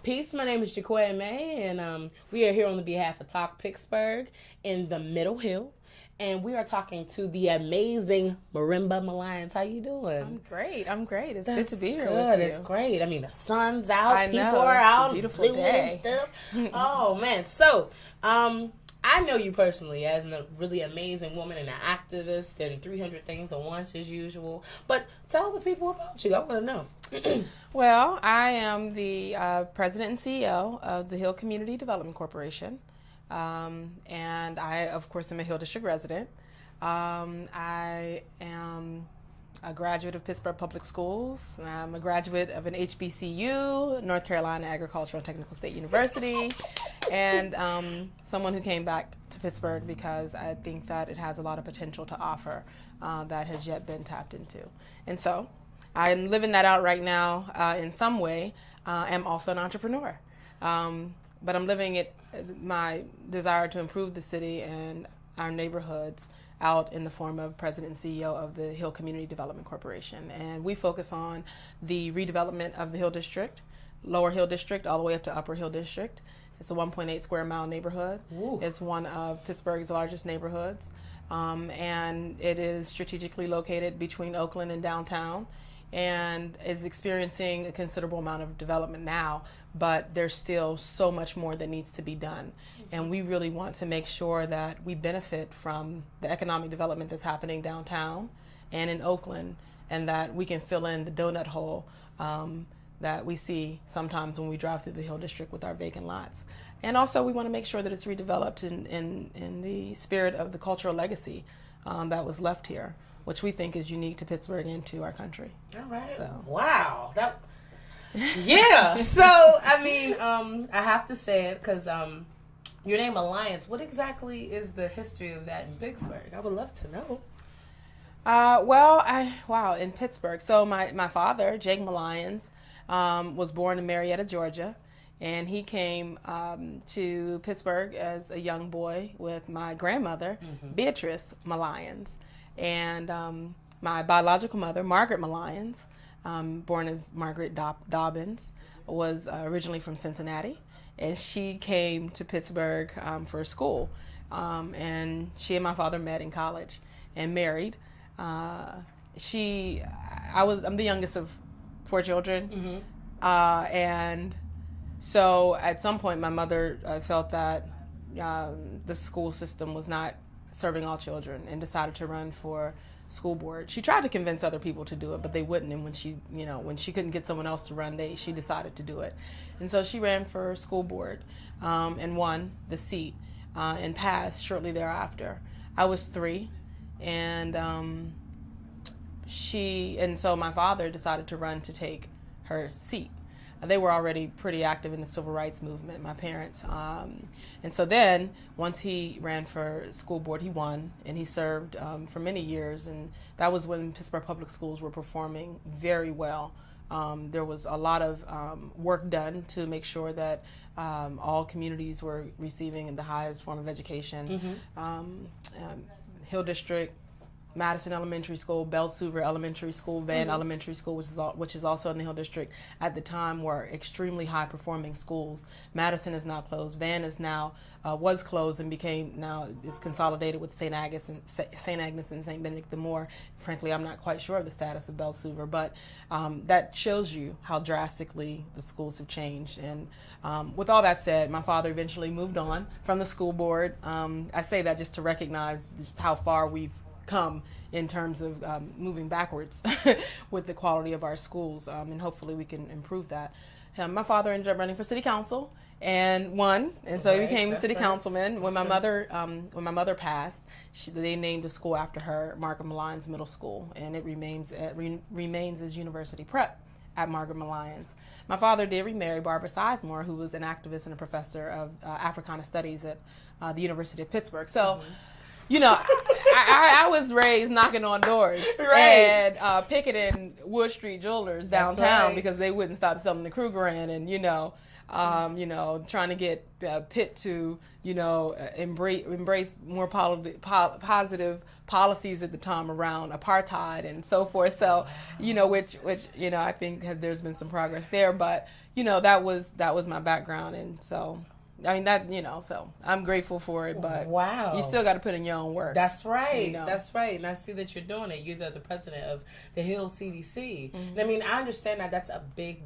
Peace, my name is Jacquea and we are here on the behalf of Talk Pittsburgh in the Middle Hill. And we are talking to the amazing Marimba Alliance. How you doing? I'm great. It's good to be here with you. It's great. I mean, the sun's out. I People know. are It's out. a beautiful day. And stuff. Oh, man. So, I know you personally as a really amazing woman and an activist and 300 things at once as usual. But tell the people about you. I want to know. Well, I am the president and CEO of the Hill Community Development Corporation. And I, of course, am a Hill District resident. I am a graduate of Pittsburgh Public Schools. I'm a graduate of an HBCU, North Carolina Agricultural and Technical State University, and someone who came back to Pittsburgh because I think that it has a lot of potential to offer that has yet been tapped into. And so I'm living that out right now in some way. I'm also an entrepreneur. But I'm living it, my desire to improve the city and our neighborhoods out in the form of president and CEO of the Hill Community Development Corporation. And we focus on the redevelopment of the Hill District, Lower Hill District, all the way up to Upper Hill District. It's a 1.8 square mile neighborhood. Ooh. It's one of Pittsburgh's largest neighborhoods. And it is strategically located between Oakland and downtown, and is experiencing a considerable amount of development now, but there's still so much more that needs to be done. And we really want to make sure that we benefit from the economic development that's happening downtown and in Oakland, and that we can fill in the donut hole that we see sometimes when we drive through the Hill District with our vacant lots. And also we want to make sure that it's redeveloped in the spirit of the cultural legacy that was left here, which we think is unique to Pittsburgh and to our country. All right. So. Wow. Yeah. So, I mean, I have to say it because your name Alliance, what exactly is the history of that in Pittsburgh? I would love to know. In Pittsburgh. So my father, Jake Mellon, was born in Marietta, Georgia. And he came to Pittsburgh as a young boy with my grandmother, Beatrice Mellon. And my biological mother, Margaret Mellon, born as Margaret Dobbins, was originally from Cincinnati. And she came to Pittsburgh for school. And she and my father met in college and married. I'm the youngest of 4 children. And so at some point my mother felt that the school system was not serving all children and decided to run for school board. She tried to convince other people to do it, but they wouldn't. And when she couldn't get someone else to run, she decided to do it. And so she ran for school board and won the seat and passed shortly thereafter. I was 3, and so my father decided to run to take her seat. They were already pretty active in the civil rights movement, my parents. And so then, once he ran for school board, he won, and he served for many years. And that was when Pittsburgh Public Schools were performing very well. There was a lot of work done to make sure that all communities were receiving the highest form of education. Hill District, Madison Elementary School, Belsuver Elementary School, Van Elementary School, which is also in the Hill District, at the time were extremely high-performing schools. Madison is now closed. Van is now was closed and is consolidated with St. Agnes and St. Benedict the Moor. Frankly, I'm not quite sure of the status of Belsuver, but that shows you how drastically the schools have changed. And with all that said, my father eventually moved on from the school board. I say that just to recognize just how far we've come in terms of moving backwards with the quality of our schools, and hopefully we can improve that. My father ended up running for city council and won, and so he became city councilman. When my mother passed, they named a school after her, Margaret Mellon's Middle School, and it remains as University Prep at Margaret Mellon's. My father did remarry Barbara Sizemore, who was an activist and a professor of Africana Studies at the University of Pittsburgh. So. I was raised knocking on doors Right. and picketing Wood Street Jewelers downtown because they wouldn't stop selling the Krugerrand, and trying to get Pitt to embrace more positive policies at the time around apartheid and so forth. So which I think there's been some progress there, but that was my background, and so. I mean so I'm grateful for it, but wow, you still got to put in your own work. That's right. That's right. And I see that you're doing it. You're the president of the Hill CDC. And I mean, I understand that that's a big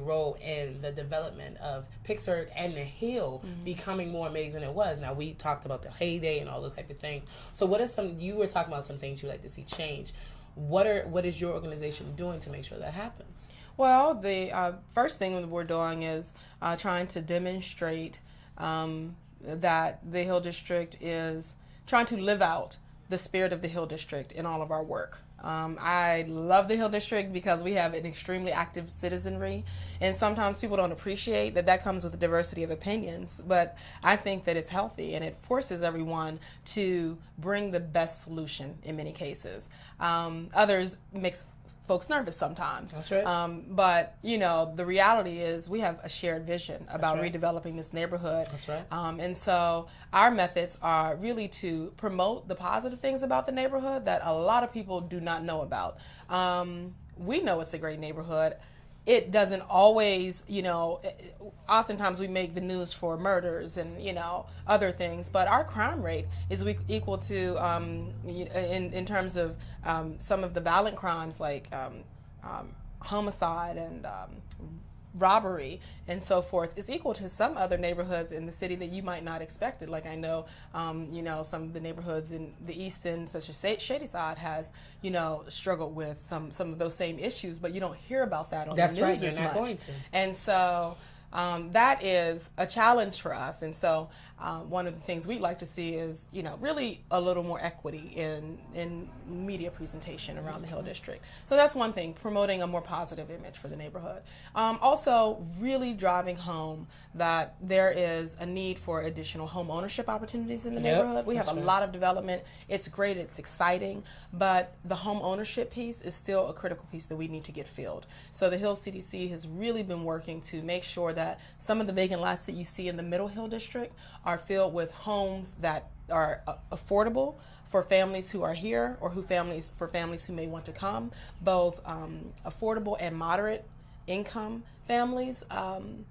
role in the development of Pittsburgh and the Hill becoming more amazing than it was. Now, we talked about the heyday and all those type of things. So what is you were talking about some things you'd like to see change. What is your organization doing to make sure that happens? Well, the first thing that we're doing is trying to demonstrate that the Hill District is trying to live out the spirit of the Hill District in all of our work. I love the Hill District because we have an extremely active citizenry, and sometimes people don't appreciate that comes with a diversity of opinions, but I think that it's healthy and it forces everyone to bring the best solution in many cases. Others makes folks nervous sometimes. That's right. But the reality is we have a shared vision about redeveloping this neighborhood. That's right. And so our methods are really to promote the positive things about the neighborhood that a lot of people do not know about. We know it's a great neighborhood. It doesn't always, oftentimes we make the news for murders and, other things, but our crime rate is equal to, in terms of some of the violent crimes like homicide and robbery and so forth, is equal to some other neighborhoods in the city that you might not expect it. Like I know, some of the neighborhoods in the East End, such as Shadyside, has, struggled with some of those same issues, but you don't hear about that on the news as much. You're not going to. And so that is a challenge for us. And so one of the things we'd like to see is, really a little more equity in media presentation around the Hill District. So that's one thing, promoting a more positive image for the neighborhood. Also, really driving home that there is a need for additional home ownership opportunities in the neighborhood. We have a lot of development. It's great, it's exciting, but the home ownership piece is still a critical piece that we need to get filled. So the Hill CDC has really been working to make sure that some of the vacant lots that you see in the Middle Hill District are filled with homes that are affordable for families who are here or for families who may want to come, both affordable and moderate income families.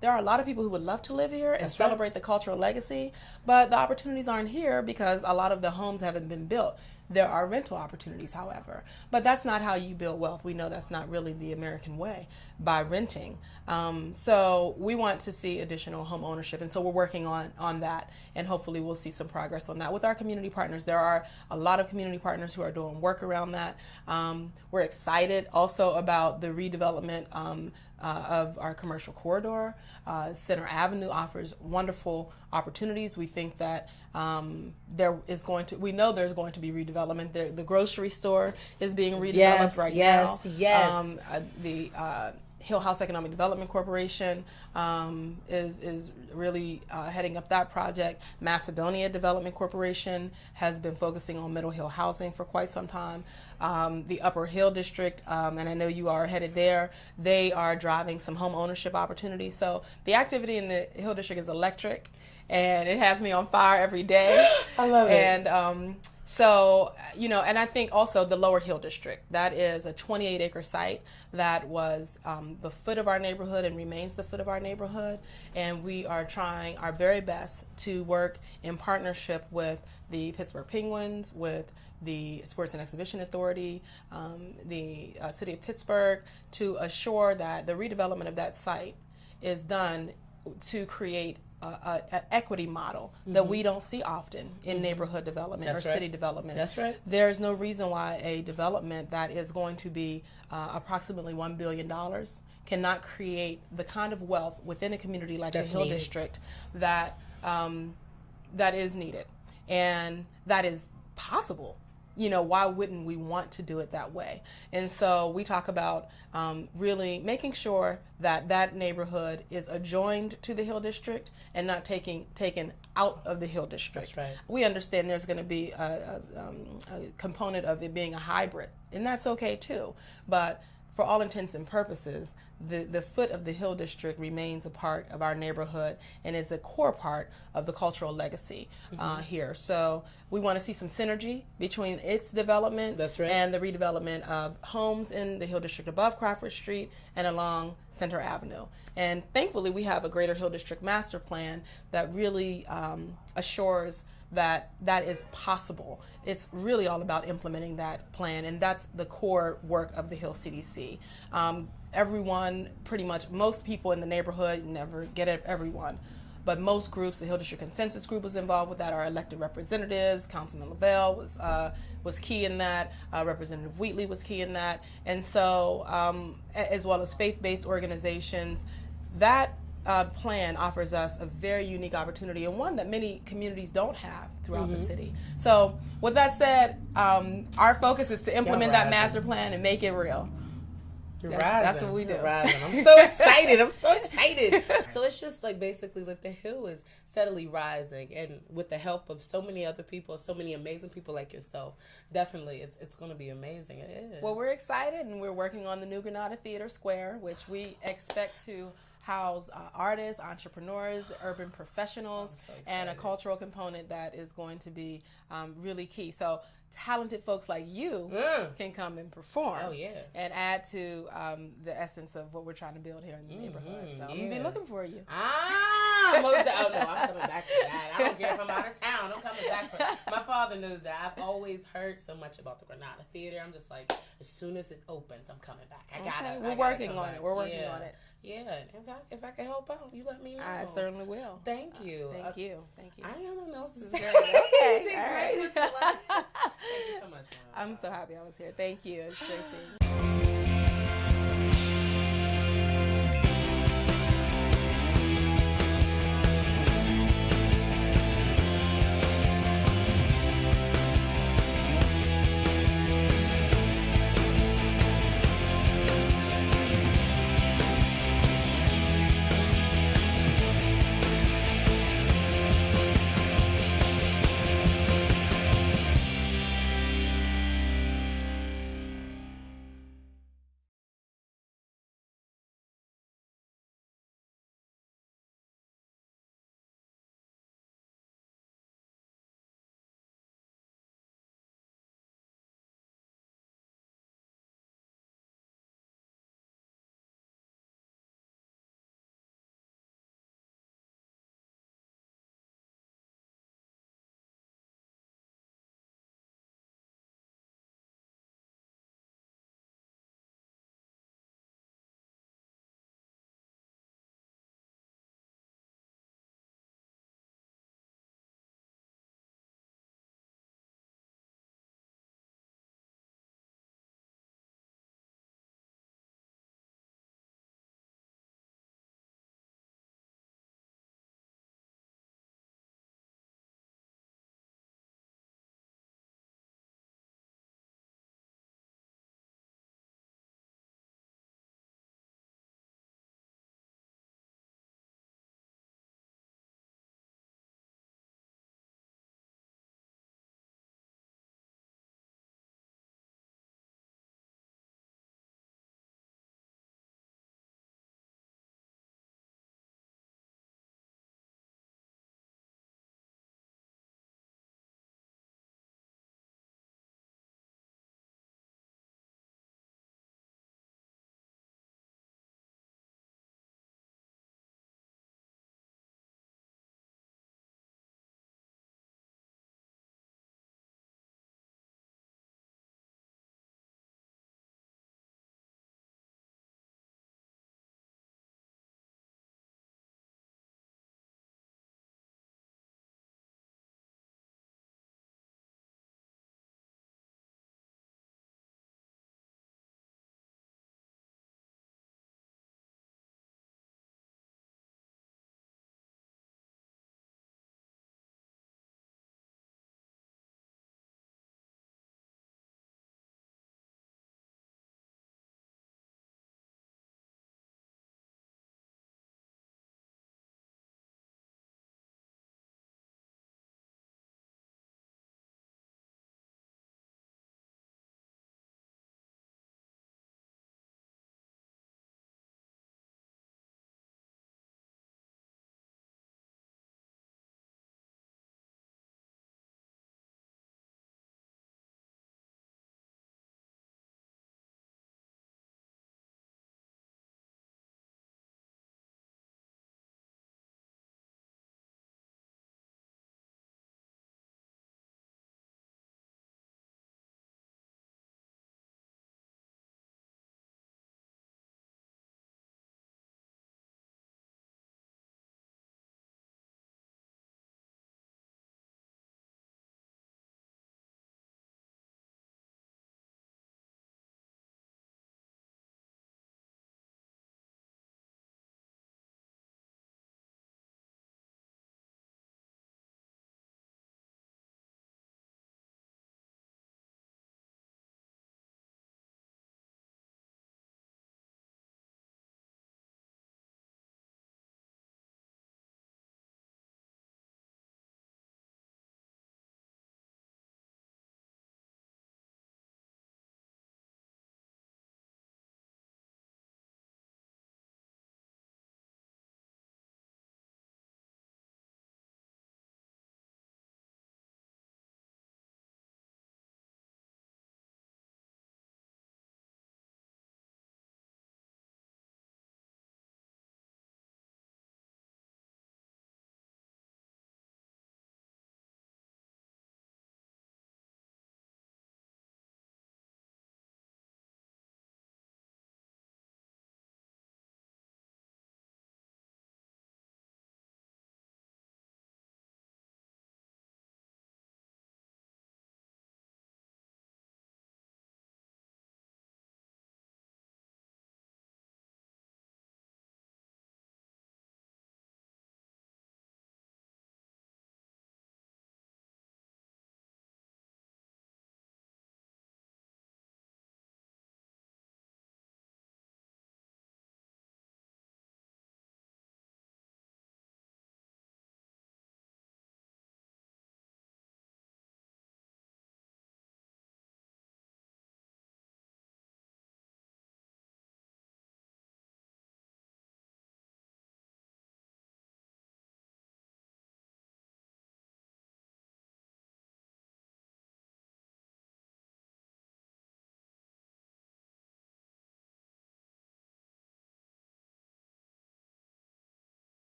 There are a lot of people who would love to live here and celebrate the cultural legacy, but the opportunities aren't here because a lot of the homes haven't been built. There are rental opportunities, however, but that's not how you build wealth. We know that's not really the American way, by renting. So we want to see additional home ownership, and so we're working on that, and hopefully we'll see some progress on that with our community partners. There are a lot of community partners who are doing work around that. We're excited also about the redevelopment of our commercial corridor. Center Avenue offers wonderful opportunities. We think that we know there's going to be redevelopment. The grocery store is being redeveloped now. Yes. The Hill House Economic Development Corporation is really heading up that project. Macedonia Development Corporation has been focusing on Middle Hill housing for quite some time. The Upper Hill District, and I know you are headed there, they are driving some home ownership opportunities. So the activity in the Hill District is electric, and it has me on fire every day. I love it. And so, and I think also the Lower Hill District, that is a 28-acre site that was the foot of our neighborhood and remains the foot of our neighborhood. And we are trying our very best to work in partnership with the Pittsburgh Penguins, with the Sports and Exhibition Authority, the City of Pittsburgh, to assure that the redevelopment of that site is done to create an equity model that we don't see often in neighborhood development city development. That's right. There is no reason why a development that is going to be approximately $1 billion cannot create the kind of wealth within a community like the Hill District that is needed and that is possible. why wouldn't we want to do it that way? And so we talk about really making sure that that neighborhood is adjoined to the Hill District and not taken out of the Hill District. That's right. We understand there's going to be a component of it being a hybrid, and that's okay too. But for all intents and purposes, the foot of the Hill District remains a part of our neighborhood and is a core part of the cultural legacy here. So we want to see some synergy between its development and the redevelopment of homes in the Hill District above Crawford Street and along Center Avenue. And thankfully, we have a Greater Hill District Master Plan that really assures that is possible. It's really all about implementing that plan, and that's the core work of the Hill CDC. Everyone, pretty much, most people in the neighborhood, never get it, everyone, but most groups, the Hill District Consensus Group was involved with that, our elected representatives, Councilman Lavelle was key in that, Representative Wheatley was key in that, and so, as well as faith-based organizations, that plan offers us a very unique opportunity and one that many communities don't have throughout the city. So with that said, our focus is to implement that master plan and make it real. That's what we do. I'm so excited. So it's just like basically like the Hill is steadily rising, and with the help of so many other people, so many amazing people like yourself, definitely it's going to be amazing. It is. Well, we're excited, and we're working on the New Granada Theater Square, which we expect to house artists, entrepreneurs, urban professionals, and a cultural component that is going to be really key. So talented folks like you can come and perform and add to the essence of what we're trying to build here in the neighborhood. So I'm going to be looking for you. I'm coming back to that. I don't care if I'm out of town. I'm coming back. My father knows that. I've always heard so much about the Granada Theater. I'm just like, as soon as it opens, I'm coming back. We're working on it. We're working on it. Yeah, if I can help out, you let me know. I certainly will. Thank you. Thank you. I don't know what else to say. Okay, all right. Thank you so much, Mom. I'm so happy I was here. Thank you, Tracy.